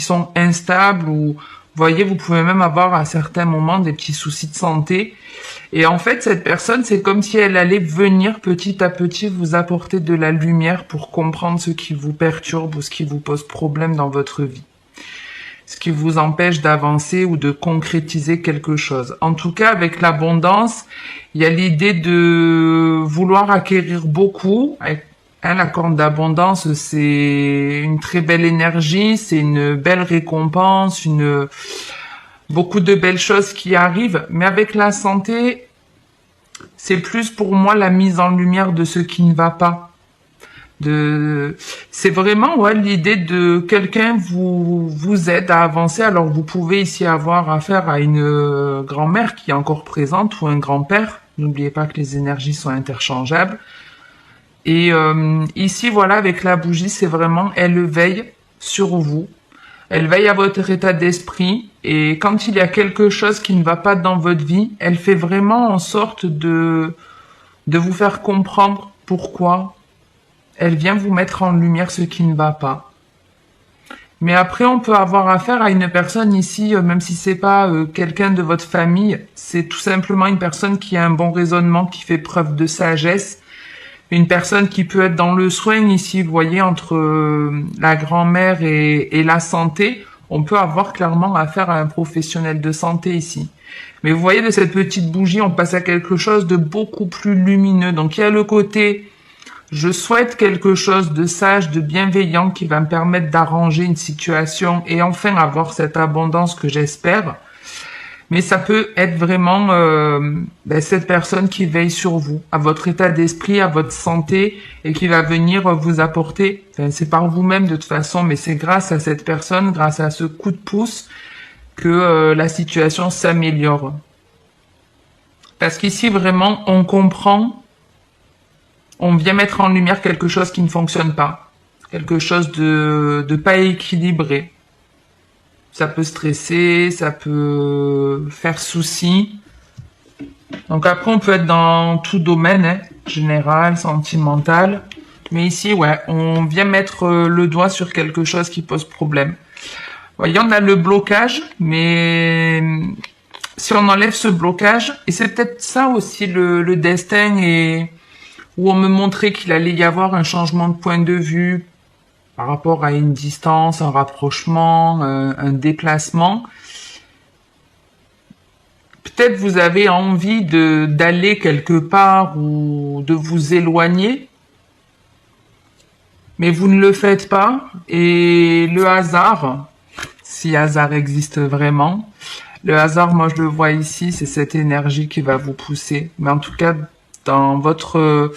sont instables ou, vous voyez, vous pouvez même avoir à certains moments des petits soucis de santé. Et en fait, cette personne, c'est comme si elle allait venir petit à petit vous apporter de la lumière pour comprendre ce qui vous perturbe ou ce qui vous pose problème dans votre vie. Ce qui vous empêche d'avancer ou de concrétiser quelque chose. En tout cas, avec l'abondance, il y a l'idée de vouloir acquérir beaucoup. La corne d'abondance, c'est une très belle énergie, c'est une belle récompense, beaucoup de belles choses qui arrivent. Mais avec la santé, c'est plus pour moi la mise en lumière de ce qui ne va pas. C'est vraiment l'idée de quelqu'un vous aide à avancer. Alors vous pouvez ici avoir affaire à une grand-mère qui est encore présente ou un grand-père. N'oubliez pas que les énergies sont interchangeables. Et ici voilà, avec la bougie, c'est vraiment elle veille sur vous. Elle veille à votre état d'esprit et quand il y a quelque chose qui ne va pas dans votre vie, elle fait vraiment en sorte de vous faire comprendre pourquoi. Elle vient vous mettre en lumière ce qui ne va pas. Mais après, on peut avoir affaire à une personne ici, même si c'est pas quelqu'un de votre famille, c'est tout simplement une personne qui a un bon raisonnement, qui fait preuve de sagesse. Une personne qui peut être dans le soin ici, vous voyez, entre la grand-mère et la santé, on peut avoir clairement affaire à un professionnel de santé ici. Mais vous voyez, de cette petite bougie, on passe à quelque chose de beaucoup plus lumineux. Donc il y a le côté... Je souhaite quelque chose de sage, de bienveillant qui va me permettre d'arranger une situation et enfin avoir cette abondance que j'espère. Mais ça peut être vraiment cette personne qui veille sur vous, à votre état d'esprit, à votre santé et qui va venir vous apporter, c'est par vous-même de toute façon, mais c'est grâce à cette personne, grâce à ce coup de pouce que la situation s'améliore. Parce qu'ici vraiment on comprend. On vient mettre en lumière quelque chose qui ne fonctionne pas. Quelque chose de pas équilibré. Ça peut stresser, ça peut faire souci. Donc après, on peut être dans tout domaine, général, sentimental. Mais ici, on vient mettre le doigt sur quelque chose qui pose problème. Vous voyez, on a le blocage, mais si on enlève ce blocage, et c'est peut-être ça aussi le destin et... où on me montrait qu'il allait y avoir un changement de point de vue par rapport à une distance, un rapprochement, un déplacement. Peut-être vous avez envie d'aller quelque part ou de vous éloigner, mais vous ne le faites pas. Et le hasard, si hasard existe vraiment, le hasard, moi je le vois ici, c'est cette énergie qui va vous pousser. Mais en tout cas, dans votre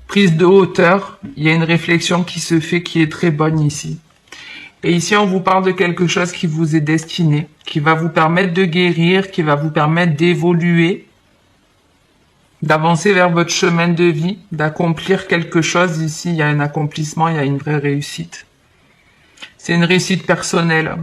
prise de hauteur, il y a une réflexion qui se fait qui est très bonne ici. Et ici, on vous parle de quelque chose qui vous est destiné, qui va vous permettre de guérir, qui va vous permettre d'évoluer, d'avancer vers votre chemin de vie, d'accomplir quelque chose. Ici, il y a un accomplissement, il y a une vraie réussite. C'est une réussite personnelle.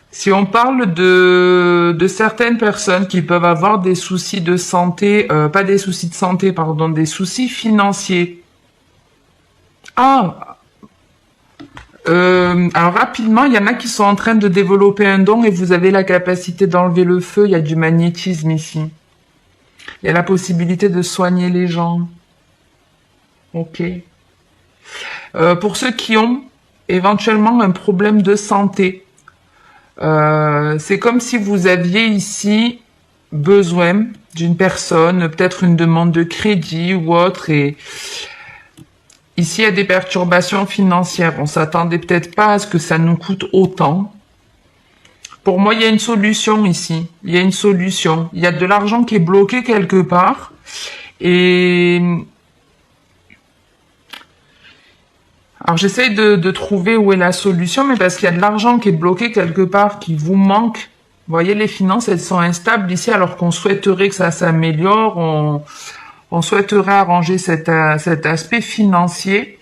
Si on parle de certaines personnes qui peuvent avoir des soucis de santé, pas des soucis de santé, pardon, des soucis financiers. Alors rapidement, il y en a qui sont en train de développer un don et vous avez la capacité d'enlever le feu, il y a du magnétisme ici. Il y a la possibilité de soigner les gens. Ok. Pour ceux qui ont éventuellement un problème de santé, c'est comme si vous aviez ici besoin d'une personne, peut-être une demande de crédit ou autre, et ici il y a des perturbations financières. On s'attendait peut-être pas à ce que ça nous coûte autant. Pour moi, il y a une solution ici. Il y a une solution. Il y a de l'argent qui est bloqué quelque part, et alors j'essaye de trouver où est la solution, mais parce qu'il y a de l'argent qui est bloqué quelque part, qui vous manque. Vous voyez, les finances, elles sont instables ici, alors qu'on souhaiterait que ça s'améliore, on souhaiterait arranger cet aspect financier.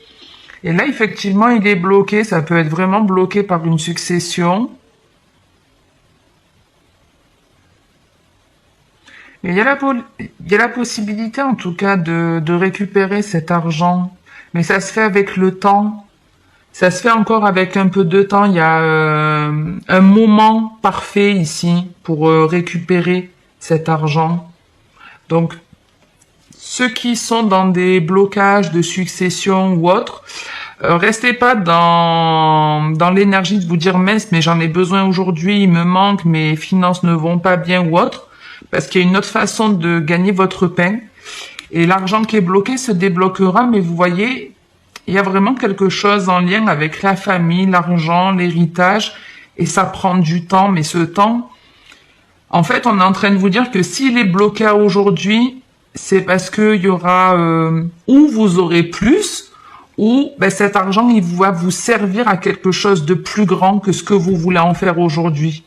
Et là, effectivement, il est bloqué, ça peut être vraiment bloqué par une succession. Et il y a la possibilité, en tout cas, de récupérer cet argent. Mais ça se fait avec le temps. Ça se fait encore avec un peu de temps. Il y a un moment parfait ici pour récupérer cet argent. Donc, ceux qui sont dans des blocages de succession ou autre, restez pas dans l'énergie de vous dire mince, mais j'en ai besoin aujourd'hui, il me manque, mes finances ne vont pas bien ou autre, parce qu'il y a une autre façon de gagner votre pain. Et l'argent qui est bloqué se débloquera, mais vous voyez, il y a vraiment quelque chose en lien avec la famille, l'argent, l'héritage, et ça prend du temps, mais ce temps, en fait, on est en train de vous dire que s'il est bloqué aujourd'hui, c'est parce qu'il y aura, ou vous aurez plus, ou ben, cet argent, il va vous servir à quelque chose de plus grand que ce que vous voulez en faire aujourd'hui.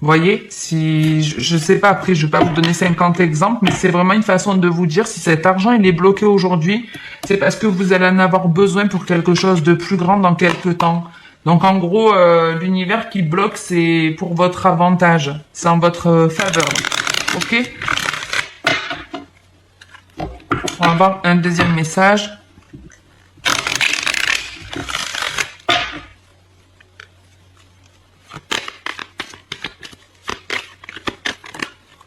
Vous voyez, si je sais pas, après je vais pas vous donner 50 exemples, mais c'est vraiment une façon de vous dire si cet argent il est bloqué aujourd'hui, c'est parce que vous allez en avoir besoin pour quelque chose de plus grand dans quelques temps. Donc en gros, l'univers qui bloque, c'est pour votre avantage, c'est en votre faveur. Ok? On va avoir un deuxième message.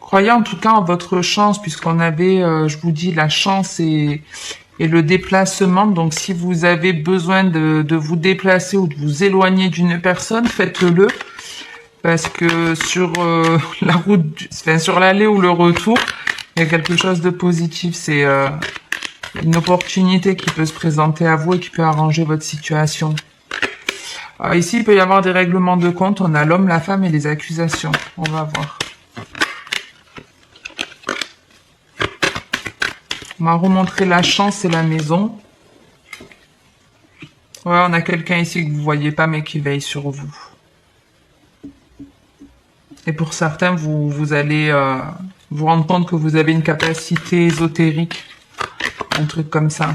Croyez en tout cas en votre chance, puisqu'on avait, je vous dis, la chance et le déplacement. Donc si vous avez besoin de vous déplacer ou de vous éloigner d'une personne, faites-le. Parce que sur la route, enfin sur l'aller ou le retour, il y a quelque chose de positif. C'est une opportunité qui peut se présenter à vous et qui peut arranger votre situation. Alors ici, il peut y avoir des règlements de compte. On a l'homme, la femme et les accusations. On va voir. On m'a remontré la chance et la maison. Ouais, on a quelqu'un ici que vous voyez pas mais qui veille sur vous. Et pour certains, vous allez vous rendre compte que vous avez une capacité ésotérique. Un truc comme ça.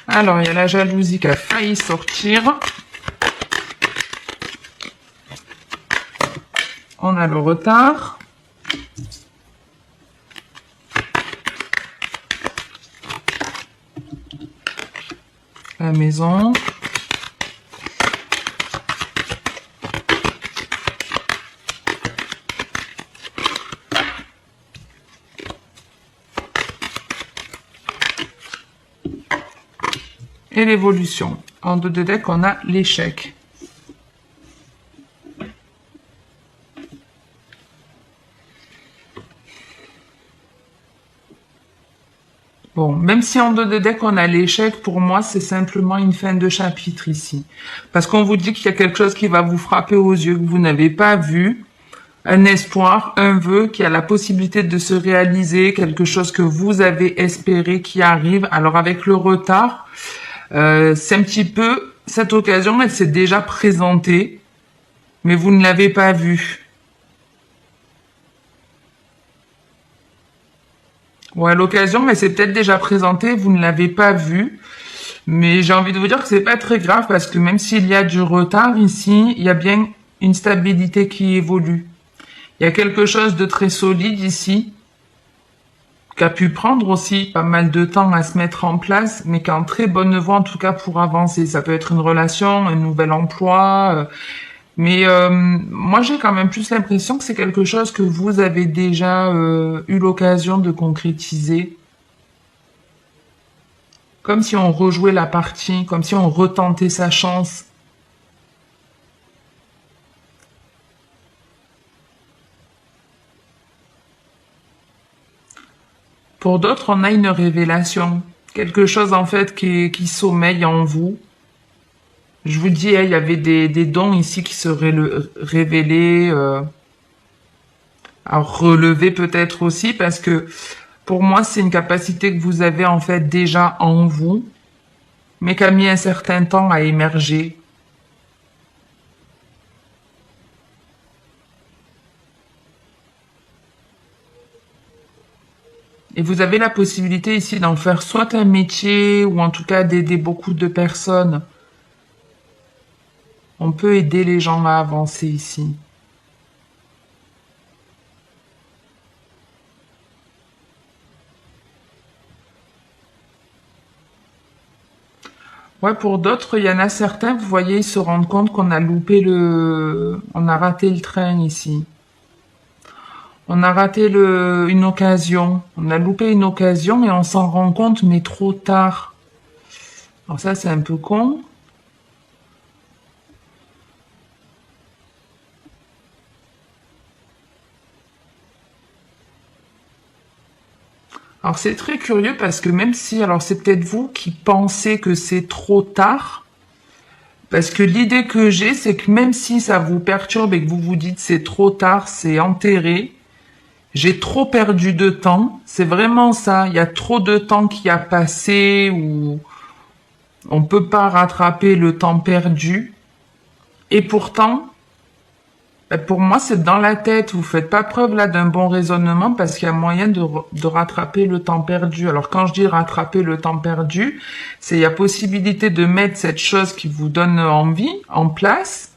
Alors, il y a la jalousie qui a failli sortir. On a le retard. La maison. Et l'évolution. En dos de deck, on a l'échec. Bon, même si en dos de deck on a l'échec, pour moi c'est simplement une fin de chapitre ici. Parce qu'on vous dit qu'il y a quelque chose qui va vous frapper aux yeux que vous n'avez pas vu, un espoir, un vœu qui a la possibilité de se réaliser, quelque chose que vous avez espéré qui arrive. Alors avec le retard, c'est un petit peu, cette occasion elle s'est déjà présentée, mais vous ne l'avez pas vue. Ouais, l'occasion, mais c'est peut-être déjà présenté, vous ne l'avez pas vu. Mais j'ai envie de vous dire que c'est pas très grave parce que même s'il y a du retard ici, il y a bien une stabilité qui évolue. Il y a quelque chose de très solide ici, qui a pu prendre aussi pas mal de temps à se mettre en place, mais qui est en très bonne voie en tout cas pour avancer. Ça peut être une relation, un nouvel emploi, mais moi j'ai quand même plus l'impression que c'est quelque chose que vous avez déjà eu l'occasion de concrétiser. Comme si on rejouait la partie, comme si on retentait sa chance. Pour d'autres, on a une révélation. Quelque chose en fait qui sommeille en vous. Je vous dis, il y avait des dons ici qui seraient révélés, à relever peut-être aussi, parce que pour moi, c'est une capacité que vous avez en fait déjà en vous, mais qui a mis un certain temps à émerger. Et vous avez la possibilité ici d'en faire soit un métier, ou en tout cas d'aider beaucoup de personnes. On peut aider les gens à avancer ici. Ouais, pour d'autres, il y en a certains, vous voyez, ils se rendent compte qu'on a loupé on a raté le train ici. On a raté une occasion. On a loupé une occasion et on s'en rend compte, mais trop tard. Alors ça, c'est un peu con. Alors c'est très curieux parce que même si, alors c'est peut-être vous qui pensez que c'est trop tard, parce que l'idée que j'ai, c'est que même si ça vous perturbe et que vous vous dites c'est trop tard, c'est enterré, j'ai trop perdu de temps, c'est vraiment ça, il y a trop de temps qui a passé ou on peut pas rattraper le temps perdu. Et pourtant, pour moi, c'est dans la tête. Vous faites pas preuve là d'un bon raisonnement parce qu'il y a moyen de rattraper le temps perdu. Alors quand je dis rattraper le temps perdu, c'est il y a possibilité de mettre cette chose qui vous donne envie en place.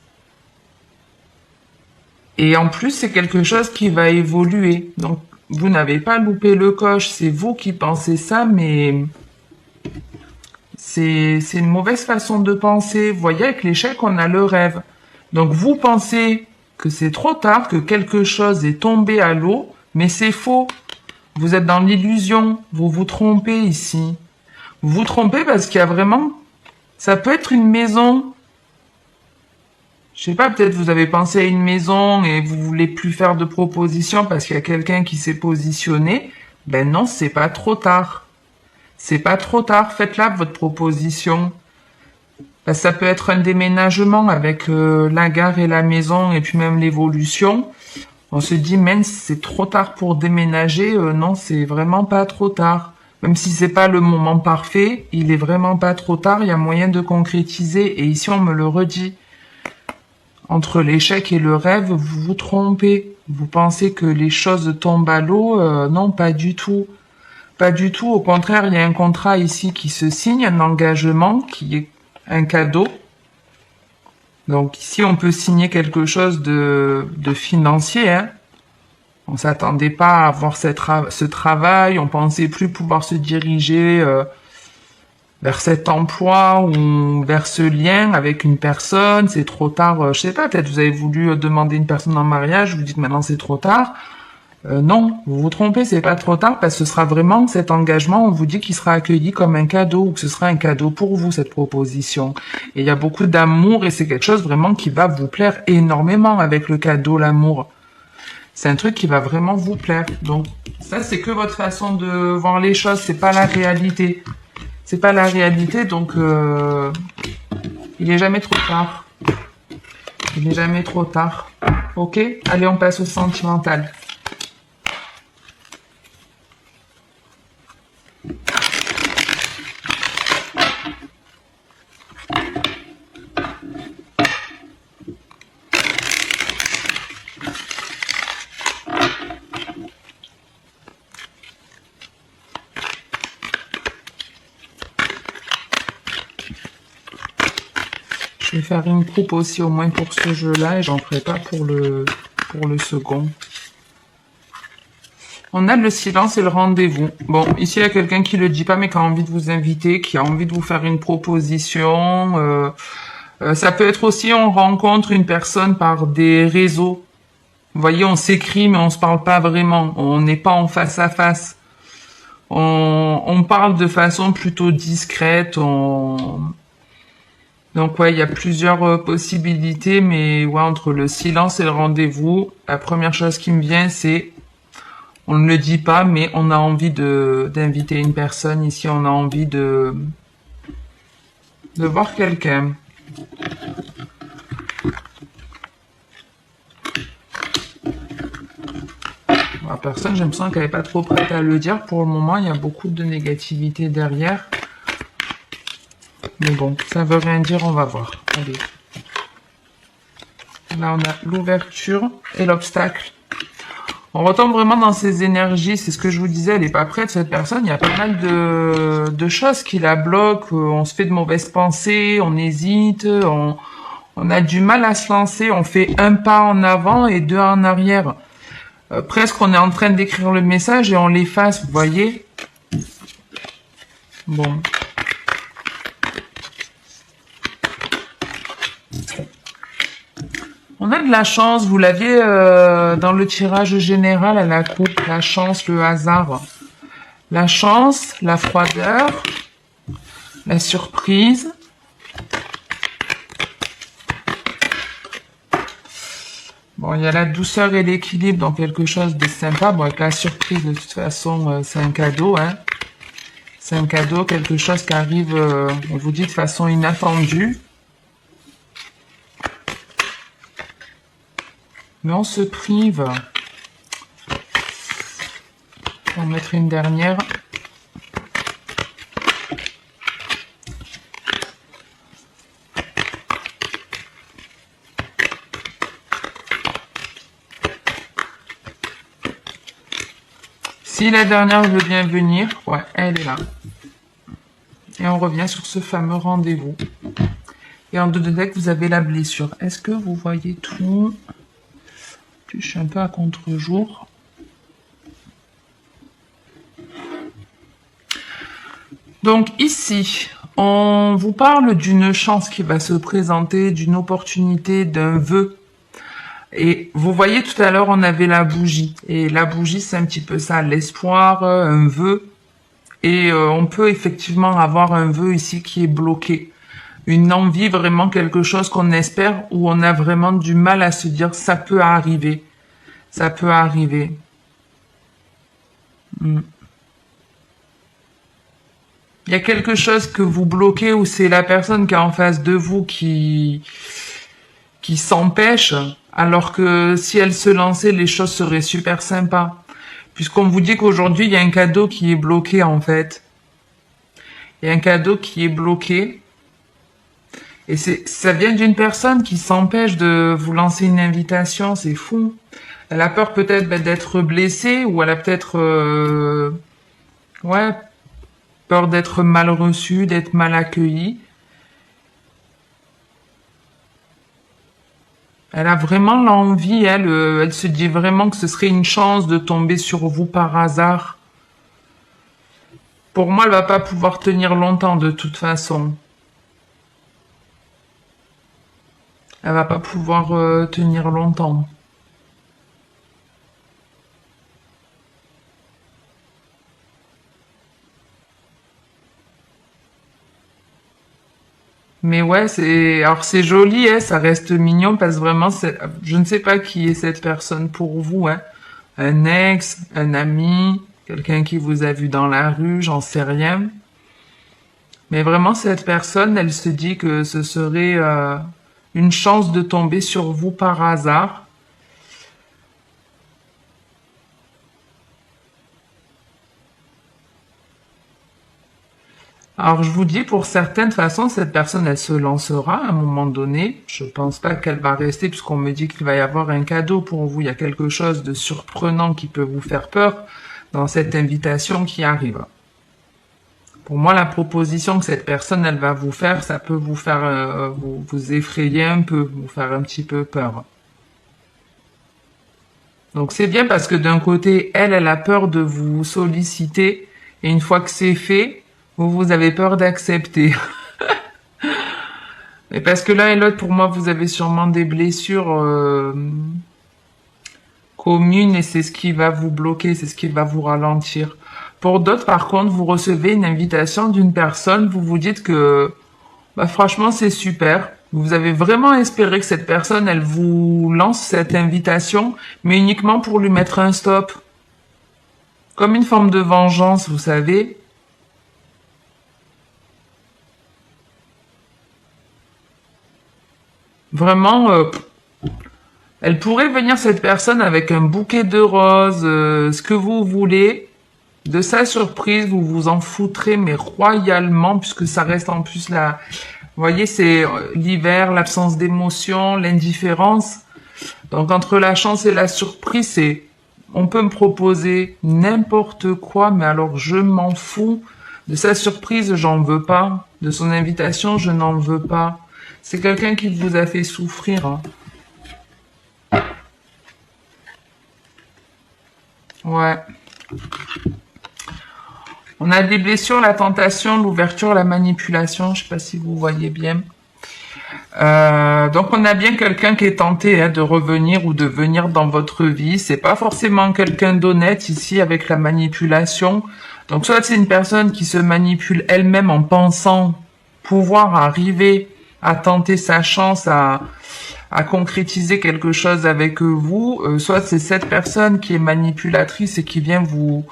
Et en plus, c'est quelque chose qui va évoluer. Donc, vous n'avez pas loupé le coche. C'est vous qui pensez ça, mais c'est une mauvaise façon de penser. Vous voyez, avec l'échec, on a le rêve. Donc, vous pensez que c'est trop tard, que quelque chose est tombé à l'eau, mais c'est faux. Vous êtes dans l'illusion. Vous vous trompez ici. Vous vous trompez parce qu'il y a vraiment... Ça peut être une maison. Je sais pas, peut-être vous avez pensé à une maison et vous voulez plus faire de propositions parce qu'il y a quelqu'un qui s'est positionné. Ben non, c'est pas trop tard. C'est pas trop tard. Faites-la votre proposition. Ben, ça peut être un déménagement avec la gare et la maison et puis même l'évolution. On se dit, même si c'est trop tard pour déménager, non, c'est vraiment pas trop tard. Même si c'est pas le moment parfait, il est vraiment pas trop tard. Il y a moyen de concrétiser. Et ici, on me le redit. Entre l'échec et le rêve, vous vous trompez. Vous pensez que les choses tombent à l'eau. Non, pas du tout. Pas du tout. Au contraire, il y a un contrat ici qui se signe, un engagement qui est un cadeau. Donc ici, on peut signer quelque chose de financier. Hein. On s'attendait pas à avoir ce travail. On pensait plus pouvoir se diriger vers cet emploi ou vers ce lien avec une personne, c'est trop tard, je sais pas, peut-être vous avez voulu demander une personne en mariage, vous dites maintenant c'est trop tard. Non, vous vous trompez, c'est pas trop tard parce que ce sera vraiment cet engagement, on vous dit qu'il sera accueilli comme un cadeau ou que ce sera un cadeau pour vous, cette proposition. Et il y a beaucoup d'amour et c'est quelque chose vraiment qui va vous plaire énormément avec le cadeau, l'amour. C'est un truc qui va vraiment vous plaire. Donc ça, c'est que votre façon de voir les choses, c'est pas la réalité. C'est pas la réalité, donc il est jamais trop tard. Il est jamais trop tard. Ok? Allez, on passe au sentimental. Je vais faire une coupe aussi au moins pour ce jeu-là et j'en ferai pas pour le second. On a le silence et le rendez-vous. Bon, ici il y a quelqu'un qui le dit pas mais qui a envie de vous inviter, qui a envie de vous faire une proposition. Ça peut être aussi on rencontre une personne par des réseaux. Vous voyez, on s'écrit mais on se parle pas vraiment. On n'est pas en face à face. On parle de façon plutôt discrète. Donc ouais, il y a plusieurs possibilités, mais ouais, entre le silence et le rendez-vous, la première chose qui me vient, c'est on ne le dit pas, mais on a envie d'inviter une personne ici, on a envie de voir quelqu'un. La personne, j'ai l'impression qu'elle est pas trop prête à le dire. Pour le moment, il y a beaucoup de négativité derrière. Mais bon, ça veut rien dire, on va voir. Allez. Là, on a l'ouverture et l'obstacle. On retombe vraiment dans ses énergies. C'est ce que je vous disais, elle est pas prête, cette personne. Il y a pas mal de choses qui la bloquent. On se fait de mauvaises pensées, on hésite, on a du mal à se lancer. On fait un pas en avant et deux en arrière. Presque, on est en train d'écrire le message et on l'efface, vous voyez? Bon. On a de la chance, vous l'aviez dans le tirage général à la coupe, la chance, le hasard. La chance, la froideur, la surprise. Bon, il y a la douceur et l'équilibre dans quelque chose de sympa. Bon, avec la surprise, de toute façon, c'est un cadeau, hein. C'est un cadeau, quelque chose qui arrive, on vous dit, de façon inattendue. Mais on se prive. On va mettre une dernière. Si la dernière veut bien venir, ouais, elle est là. Et on revient sur ce fameux rendez-vous. Et en dos de deck, vous avez la blessure. Est-ce que vous voyez tout? Je suis un peu à contre-jour. Donc ici, on vous parle d'une chance qui va se présenter, d'une opportunité, d'un vœu. Et vous voyez tout à l'heure, on avait la bougie. Et la bougie, c'est un petit peu ça, l'espoir, un vœu. Et on peut effectivement avoir un vœu ici qui est bloqué. Une envie, vraiment quelque chose qu'on espère, où on a vraiment du mal à se dire ça peut arriver. Ça peut arriver. Il y a quelque chose que vous bloquez ou c'est la personne qui est en face de vous qui s'empêche, alors que si elle se lançait, les choses seraient super sympas. Puisqu'on vous dit qu'aujourd'hui, il y a un cadeau qui est bloqué en fait. Il y a un cadeau qui est bloqué. Et ça vient d'une personne qui s'empêche de vous lancer une invitation, c'est fou. Elle a peur peut-être d'être blessée ou elle a peut-être ouais, peur d'être mal reçue, d'être mal accueillie. Elle a vraiment l'envie, elle se dit vraiment que ce serait une chance de tomber sur vous par hasard. Pour moi, elle va pas pouvoir tenir longtemps de toute façon. Elle va pas pouvoir tenir longtemps. Mais ouais, alors c'est joli, hein, ça reste mignon parce que vraiment, je ne sais pas qui est cette personne pour vous, hein. Un ex, un ami, quelqu'un qui vous a vu dans la rue, j'en sais rien. Mais vraiment, cette personne, elle se dit que ce serait une chance de tomber sur vous par hasard. Alors, je vous dis, pour certaines façons, cette personne, elle se lancera à un moment donné. Je pense pas qu'elle va rester, puisqu'on me dit qu'il va y avoir un cadeau pour vous. Il y a quelque chose de surprenant qui peut vous faire peur dans cette invitation qui arrive. Pour moi, la proposition que cette personne, elle va vous faire, ça peut vous faire vous effrayer un peu, vous faire un petit peu peur. Donc, c'est bien parce que d'un côté, elle a peur de vous solliciter. Et une fois que c'est fait, vous avez peur d'accepter. Mais parce que l'un et l'autre, pour moi, vous avez sûrement des blessures communes et c'est ce qui va vous bloquer, c'est ce qui va vous ralentir. Pour d'autres, par contre, vous recevez une invitation d'une personne, vous vous dites que bah, franchement, c'est super. Vous avez vraiment espéré que cette personne, elle vous lance cette invitation, mais uniquement pour lui mettre un stop. Comme une forme de vengeance, vous savez. Vraiment, elle pourrait venir cette personne avec un bouquet de roses, ce que vous voulez. De sa surprise, vous vous en foutrez, mais royalement, puisque ça reste en plus la... Vous voyez, c'est l'hiver, l'absence d'émotion, l'indifférence. Donc, entre la chance et la surprise, c'est... On peut me proposer n'importe quoi, mais alors je m'en fous. De sa surprise, j'en veux pas. De son invitation, je n'en veux pas. C'est quelqu'un qui vous a fait souffrir. Hein. Ouais. On a des blessures, la tentation, l'ouverture, la manipulation. Je sais pas si vous voyez bien. Donc on a bien quelqu'un qui est tenté de revenir ou de venir dans votre vie. C'est pas forcément quelqu'un d'honnête ici avec la manipulation. Donc soit c'est une personne qui se manipule elle-même en pensant pouvoir arriver à tenter sa chance à concrétiser quelque chose avec vous, soit c'est cette personne qui est manipulatrice et qui vient vous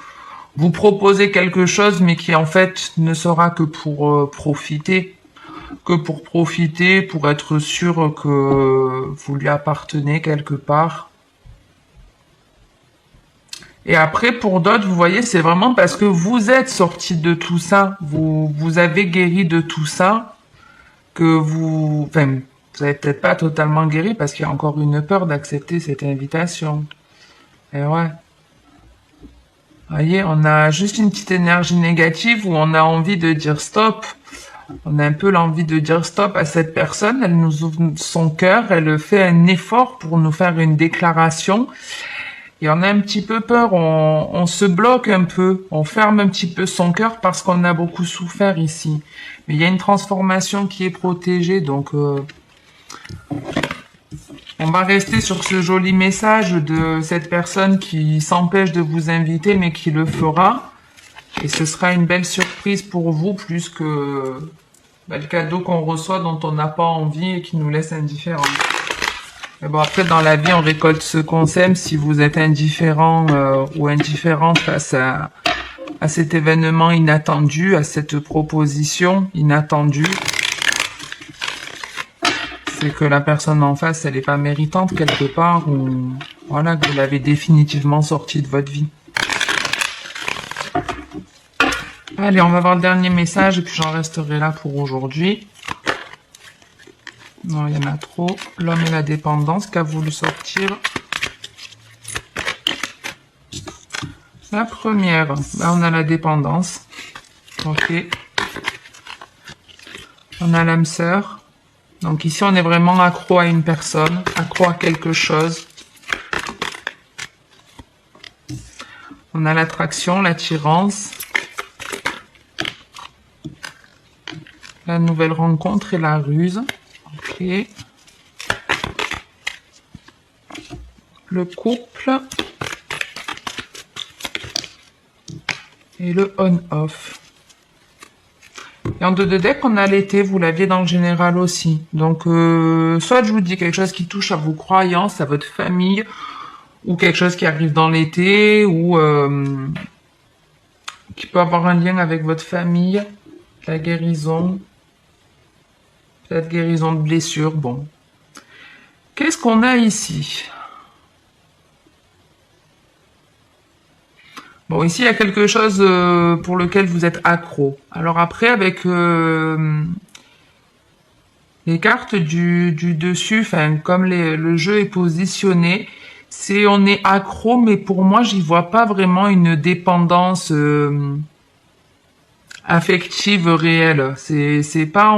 proposer quelque chose mais qui en fait ne sera que pour profiter. Pour être sûr que vous lui appartenez quelque part. Et après, pour d'autres, vous voyez, c'est vraiment parce que vous êtes sorti de tout ça, vous avez guéri de tout ça, que vous avez peut-être pas totalement guéri parce qu'il y a encore une peur d'accepter cette invitation. Et ouais. Vous voyez, on a juste une petite énergie négative où on a envie de dire stop. On a un peu l'envie de dire stop à cette personne, elle nous ouvre son cœur, elle fait un effort pour nous faire une déclaration. Et on a un petit peu peur, on se bloque un peu, on ferme un petit peu son cœur parce qu'on a beaucoup souffert ici. Mais il y a une transformation qui est protégée, donc on va rester sur ce joli message de cette personne qui s'empêche de vous inviter mais qui le fera. Et ce sera une belle surprise pour vous, plus que le cadeau qu'on reçoit dont on n'a pas envie et qui nous laisse indifférents. Mais bon, après, dans la vie, on récolte ce qu'on sème. Si vous êtes indifférent ou indifférente face à cet événement inattendu, à cette proposition inattendue, c'est que la personne en face, elle n'est pas méritante quelque part, ou voilà, que vous l'avez définitivement sortie de votre vie. Allez, on va voir le dernier message et puis j'en resterai là pour aujourd'hui. Non, il y en a trop. L'homme et la dépendance qu'a voulu sortir. La première, là on a la dépendance. Ok. On a l'âme sœur. Donc ici on est vraiment accro à une personne, accro à quelque chose. On a l'attraction, l'attirance. La nouvelle rencontre et la ruse. Ok. Le couple. Et le on-off. Et en 2 de deck, on a l'été. Vous l'aviez dans le général aussi. Donc, soit je vous dis quelque chose qui touche à vos croyances, à votre famille, ou quelque chose qui arrive dans l'été, ou qui peut avoir un lien avec votre famille, la guérison. Peut-être guérison de blessure, bon. Qu'est-ce qu'on a ici? Bon, ici, il y a quelque chose pour lequel vous êtes accro. Alors après, avec les cartes du dessus, enfin, comme le jeu est positionné, on est accro, mais pour moi, j'y vois pas vraiment une dépendance affective réelle. C'est pas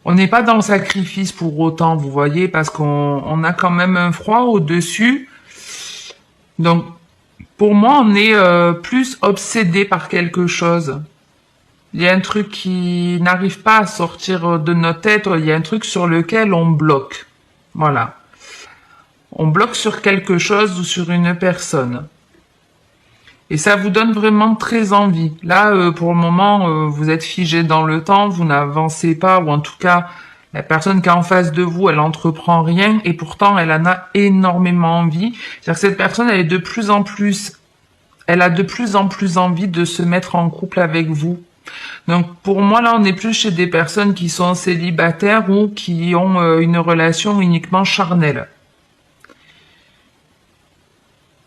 on n'est pas dans le sacrifice pour autant, vous voyez, parce qu'on a quand même un froid au-dessus. Donc, pour moi, on est plus obsédé par quelque chose. Il y a un truc qui n'arrive pas à sortir de notre tête. Il y a un truc sur lequel on bloque. Voilà. On bloque sur quelque chose ou sur une personne. Et ça vous donne vraiment très envie. Là, pour le moment, vous êtes figé dans le temps, vous n'avancez pas, ou en tout cas, la personne qui est en face de vous, elle entreprend rien, et pourtant, elle en a énormément envie. C'est-à-dire que cette personne, elle a de plus en plus envie de se mettre en couple avec vous. Donc, pour moi, là, on est plus chez des personnes qui sont célibataires ou qui ont une relation uniquement charnelle.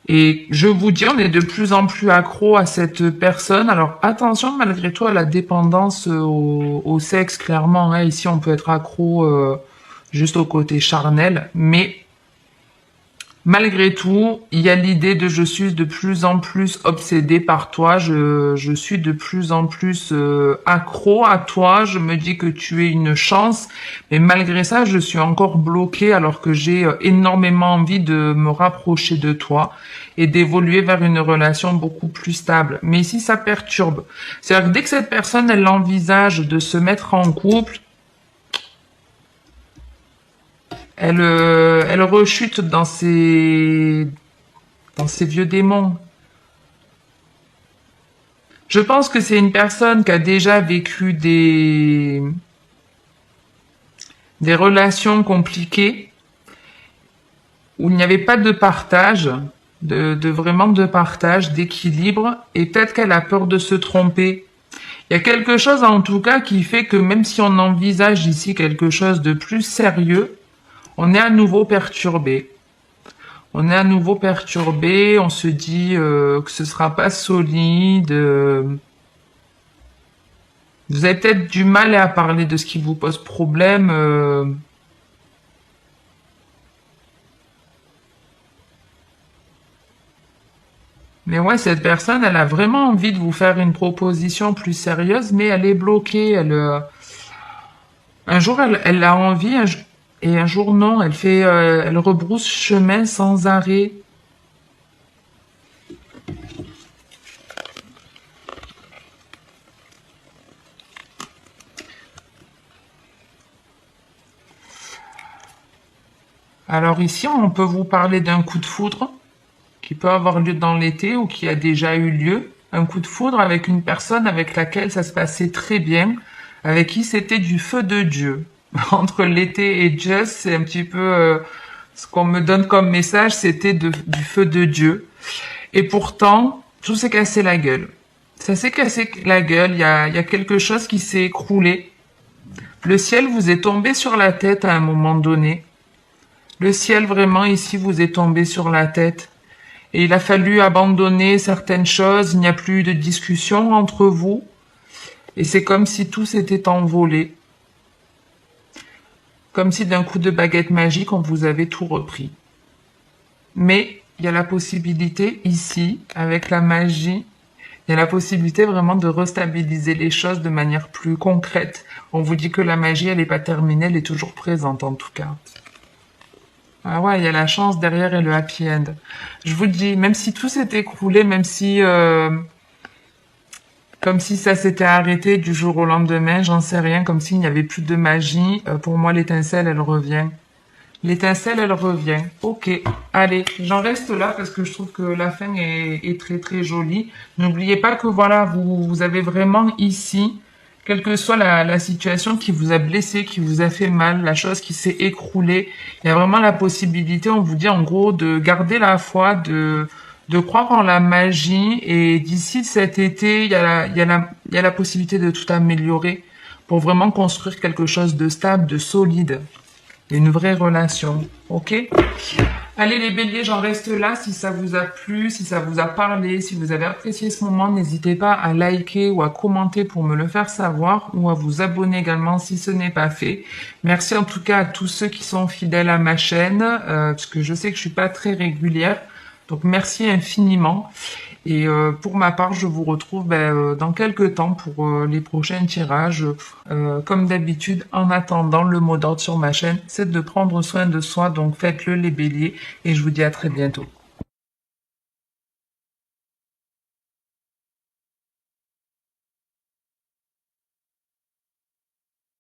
Et je vous dis, on est de plus en plus accro à cette personne. Alors attention malgré tout à la dépendance au sexe, clairement. Hein. Ici, on peut être accro juste au côté charnel. Mais malgré tout, il y a l'idée de je suis de plus en plus obsédé par toi. Je suis de plus en plus accro à toi. Je me dis que tu es une chance. Mais malgré ça, je suis encore bloquée alors que j'ai énormément envie de me rapprocher de toi et d'évoluer vers une relation beaucoup plus stable. Mais ici, ça perturbe. C'est-à-dire que dès que cette personne, elle envisage de se mettre en couple, elle rechute dans ses vieux démons. Je pense que c'est une personne qui a déjà vécu des relations compliquées où il n'y avait pas de partage, vraiment de partage, d'équilibre, et peut-être qu'elle a peur de se tromper. Il y a quelque chose en tout cas qui fait que même si on envisage ici quelque chose de plus sérieux, on est à nouveau perturbé. On est à nouveau perturbé, on se dit que ce sera pas solide. Vous avez peut-être du mal à parler de ce qui vous pose problème. Mais ouais, cette personne, elle a vraiment envie de vous faire une proposition plus sérieuse, mais elle est bloquée. Un jour, elle a envie, et un jour non. Elle rebrousse chemin sans arrêt. Alors ici, on peut vous parler d'un coup de foudre qui peut avoir lieu dans l'été ou qui a déjà eu lieu. Un coup de foudre avec une personne avec laquelle ça se passait très bien, avec qui c'était du feu de Dieu. Entre l'été et Just, c'est un petit peu ce qu'on me donne comme message, c'était du feu de Dieu. Et pourtant, tout s'est cassé la gueule. Ça s'est cassé la gueule, il y a quelque chose qui s'est écroulé. Le ciel vous est tombé sur la tête à un moment donné. Le ciel vraiment ici vous est tombé sur la tête. Et il a fallu abandonner certaines choses, il n'y a plus de discussion entre vous. Et c'est comme si tout s'était envolé. Comme si d'un coup de baguette magique, on vous avait tout repris. Mais il y a la possibilité ici, avec la magie, il y a la possibilité vraiment de restabiliser les choses de manière plus concrète. On vous dit que la magie, elle n'est pas terminée, elle est toujours présente en tout cas. Ah ouais, il y a la chance derrière et le happy end. Je vous le dis, même si tout s'est écroulé, même si comme si ça s'était arrêté du jour au lendemain, j'en sais rien, comme s'il n'y avait plus de magie, pour moi l'étincelle elle revient. L'étincelle elle revient. Ok, allez, j'en reste là parce que je trouve que la fin est très très jolie. N'oubliez pas que voilà, vous avez vraiment ici, quelle que soit la situation qui vous a blessé, qui vous a fait mal, la chose qui s'est écroulée, il y a vraiment la possibilité, on vous dit en gros, de garder la foi, de croire en la magie, et d'ici cet été, il y a la possibilité de tout améliorer pour vraiment construire quelque chose de stable, de solide, une vraie relation. Ok? Allez les béliers, j'en reste là. Si ça vous a plu, si ça vous a parlé, si vous avez apprécié ce moment, n'hésitez pas à liker ou à commenter pour me le faire savoir, ou à vous abonner également si ce n'est pas fait. Merci en tout cas à tous ceux qui sont fidèles à ma chaîne, parce que je sais que je suis pas très régulière. Donc merci infiniment. Et pour ma part, je vous retrouve dans quelques temps pour les prochains tirages. Comme d'habitude, en attendant, le mot d'ordre sur ma chaîne, c'est de prendre soin de soi. Donc faites-le les béliers et je vous dis à très bientôt.